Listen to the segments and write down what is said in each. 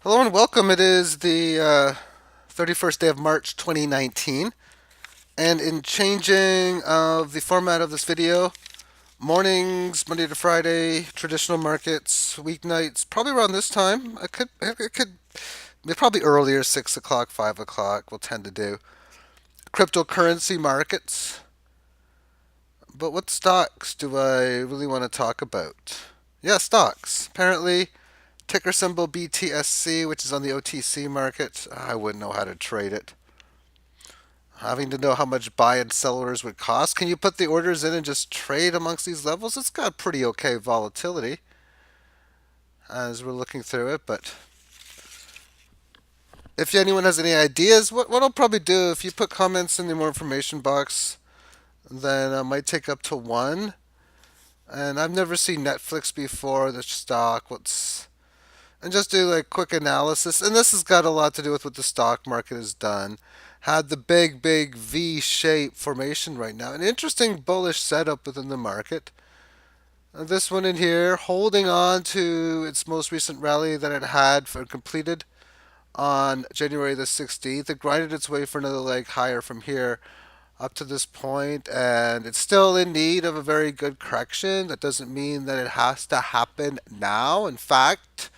Hello and welcome. It is the 31st day of March 2019. And in changing of the format of this video, mornings, Monday to Friday, traditional markets, weeknights, probably around this time. Probably earlier, 6 o'clock, 5 o'clock, we'll tend to do. Cryptocurrency markets. But what stocks do I really want to talk about? Yeah, stocks. Apparently, ticker symbol BTSC, which is on the OTC market. I wouldn't know how to trade it. Having to know how much buy and sell orders would cost. Can you put the orders in and just trade amongst these levels? It's got pretty okay volatility as we're looking through it. But if anyone has any ideas, what I'll probably do, if you put comments in the more information box, then I might take up to one. And I've never seen Netflix before, the stock. And just do like quick analysis. And this has got a lot to do with what the stock market has done. Had the big V shape formation right now. An interesting bullish setup within the market. This one in here, holding on to its most recent rally that it had for completed on January the 16th. It grinded its way for another leg higher from here up to this point, and it's still in need of a very good correction. That doesn't mean that it has to happen now. In fact,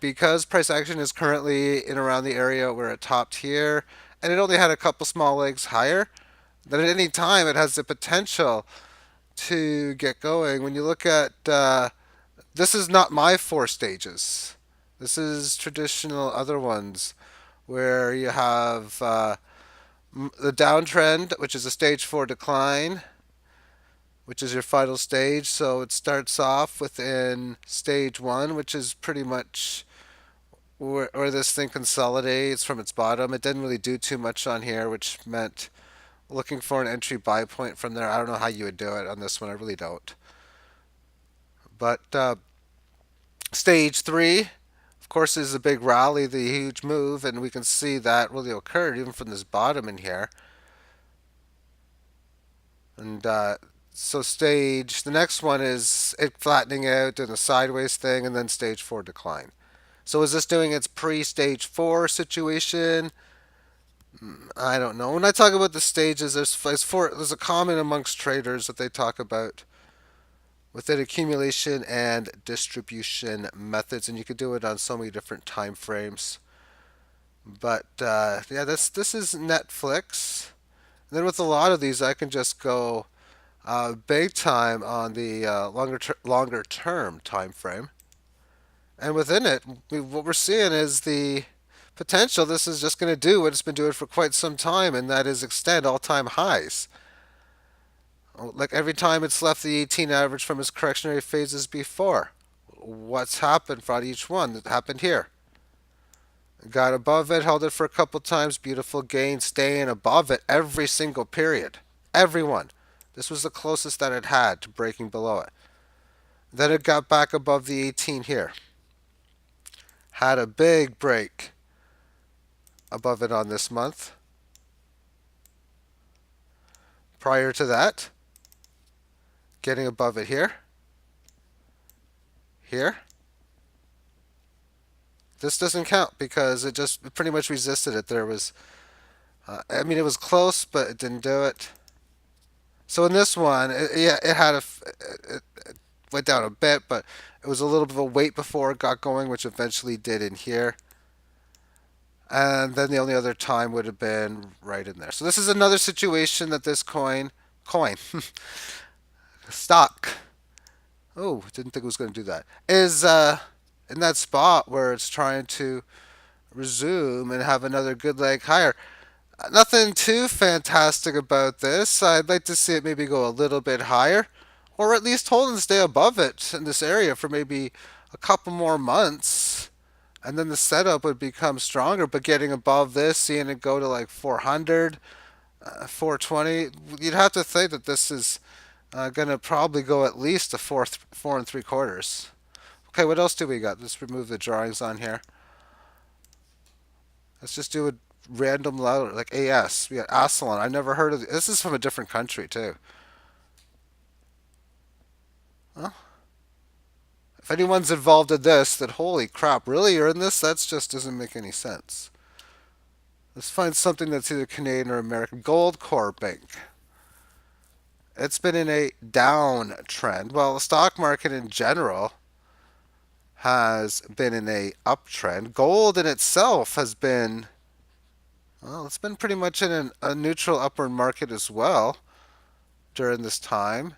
because price action is currently in around the area where it topped here, and it only had a couple small legs higher, that at any time it has the potential to get going. When you look at this is not my four stages. This is traditional other ones where you have the downtrend, which is a stage four decline, which is your final stage. So it starts off within stage one, which is pretty much where this thing consolidates from its bottom. It didn't really do too much on here, which meant looking for an entry buy point from there. I don't know how you would do it on this one. I really don't. But stage three, of course, is a big rally, the huge move, and we can see that really occurred even from this bottom in here. And so the next one is it flattening out, doing a sideways thing, and then stage four decline. So is this doing its pre-stage four situation? I don't know. When I talk about the stages, there's a common amongst traders that they talk about within accumulation and distribution methods, and you could do it on so many different time frames. But yeah, this is Netflix. And then with a lot of these, I can just go big time on the longer term time frame, and within it, what we're seeing is the potential. This is just going to do what it's been doing for quite some time, and that is extend all time highs. Like every time it's left the 18 average from its correctionary phases before. What's happened for each one? That happened here. Got above it, held it for a couple times, beautiful gain, staying above it every single period. Every one. This was the closest that it had to breaking below it. Then it got back above the 18 here. Had a big break above it on this month. Prior to that, getting above it here. Here. This doesn't count because it just pretty much resisted it. I mean, it was close, but it didn't do it. So in this one, yeah, it went down a bit, but it was a little bit of a wait before it got going, which eventually did in here. And then the only other time would have been right in there. So this is another situation that this coin, stock, oh, didn't think it was going to do that, is in that spot where it's trying to resume and have another good leg higher. Nothing too fantastic about this. I'd like to see it maybe go a little bit higher, or at least hold and stay above it in this area for maybe a couple more months. And then the setup would become stronger, but getting above this, seeing it go to like 400, 420, you'd have to think that this is going to probably go at least a four and three quarters. Okay, what else do we got? Let's remove the drawings on here. Let's just do a random letter like AS. We got Aslan. I never heard of this. Is from a different country too. Huh? If anyone's involved in this, then holy crap, really you're in this? That just doesn't make any sense. Let's find something that's either Canadian or American. Goldcorp Inc. It's been in a downtrend. Well, the stock market in general has been in a uptrend. Gold in itself has been, well, it's been pretty much in a neutral upward market as well during this time.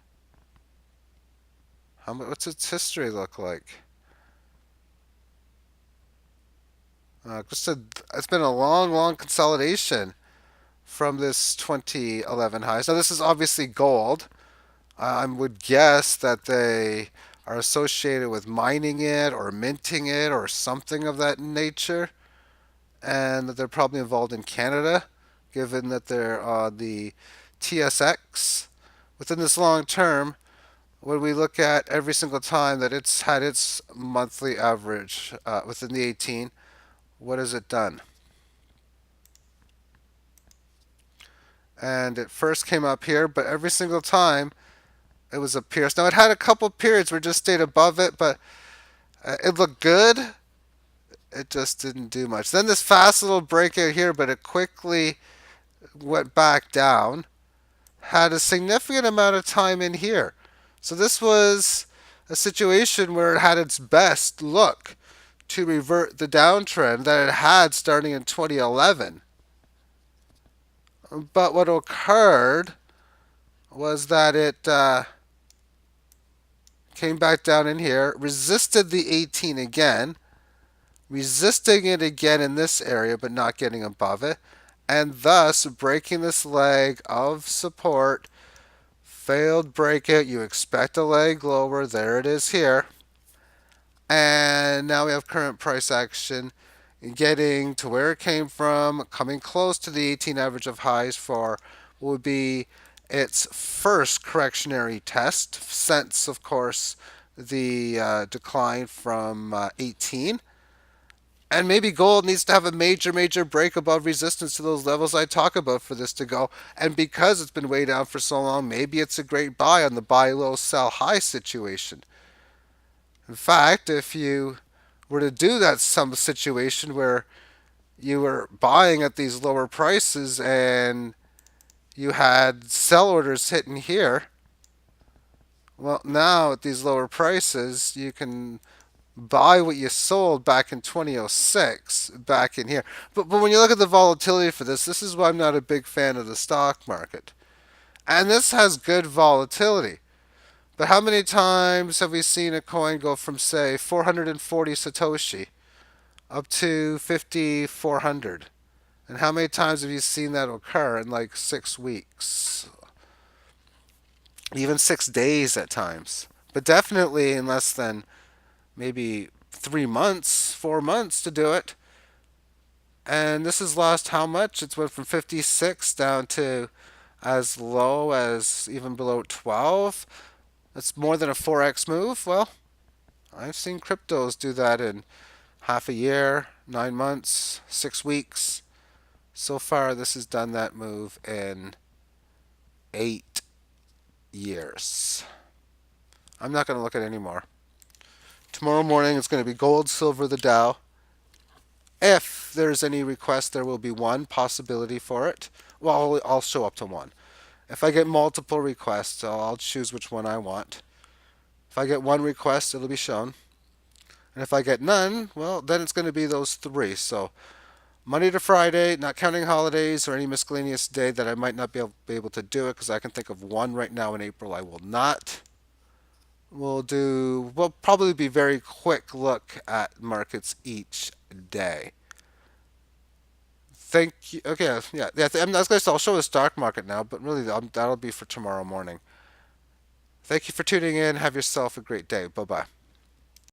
What's its history look like? Just it's been a long, long consolidation from this 2011 highs. Now, this is obviously gold. I would guess that they are associated with mining it or minting it or something of that nature, and that they're probably involved in Canada, given that they're on the TSX. Within this long term, when we look at every single time that it's had its monthly average within the 18, what has it done? And it first came up here, but every single time it was a pierce. Now it had a couple periods where it just stayed above it, but it looked good. It just didn't do much. Then this fast little breakout here, but it quickly went back down. Had a significant amount of time in here. So this was a situation where it had its best look to revert the downtrend that it had starting in 2011. But what occurred was that it came back down in here, resisted the 18 again, resisting it again in this area but not getting above it, and thus breaking this leg of support. Failed breakout. You expect a leg lower. There it is here. And now we have current price action getting to where it came from, coming close to the 18 average of highs for what would be its first correctionary test since, of course, the decline from 18. And maybe gold needs to have a major, major break above resistance to those levels I talk about for this to go. And because it's been way down for so long, maybe it's a great buy on the buy low, sell high situation. In fact, if you were to do that some situation where you were buying at these lower prices and you had sell orders hitting here, well, now at these lower prices, you can buy what you sold back in 2006 back in here. But when you look at the volatility for this is why I'm not a big fan of the stock market. And this has good volatility. But how many times have we seen a coin go from, say, 440 Satoshi up to 5,400? And how many times have you seen that occur in like 6 weeks? Even 6 days at times. But definitely in less than maybe 3 months, 4 months to do it. And this has lost how much? It's went from 56 down to as low as even below 12. That's more than a 4x move. Well, I've seen cryptos do that in half a year, 9 months, 6 weeks. So far, this has done that move in 8 years. I'm not going to look at it anymore. Tomorrow morning, it's going to be gold, silver, the Dow. If there's any request, there will be one possibility for it. Well, I'll show up to one. If I get multiple requests, I'll choose which one I want. If I get one request, it'll be shown. And if I get none, well, then it's going to be those three. So Monday to Friday, not counting holidays or any miscellaneous day that I might not be able to do it, because I can think of one right now in April I will not. We'll probably be very quick look at markets each day. Thank you. Okay, yeah. I was going to say I'll show the stock market now, but really that'll be for tomorrow morning. Thank you for tuning in. Have yourself a great day. Bye bye.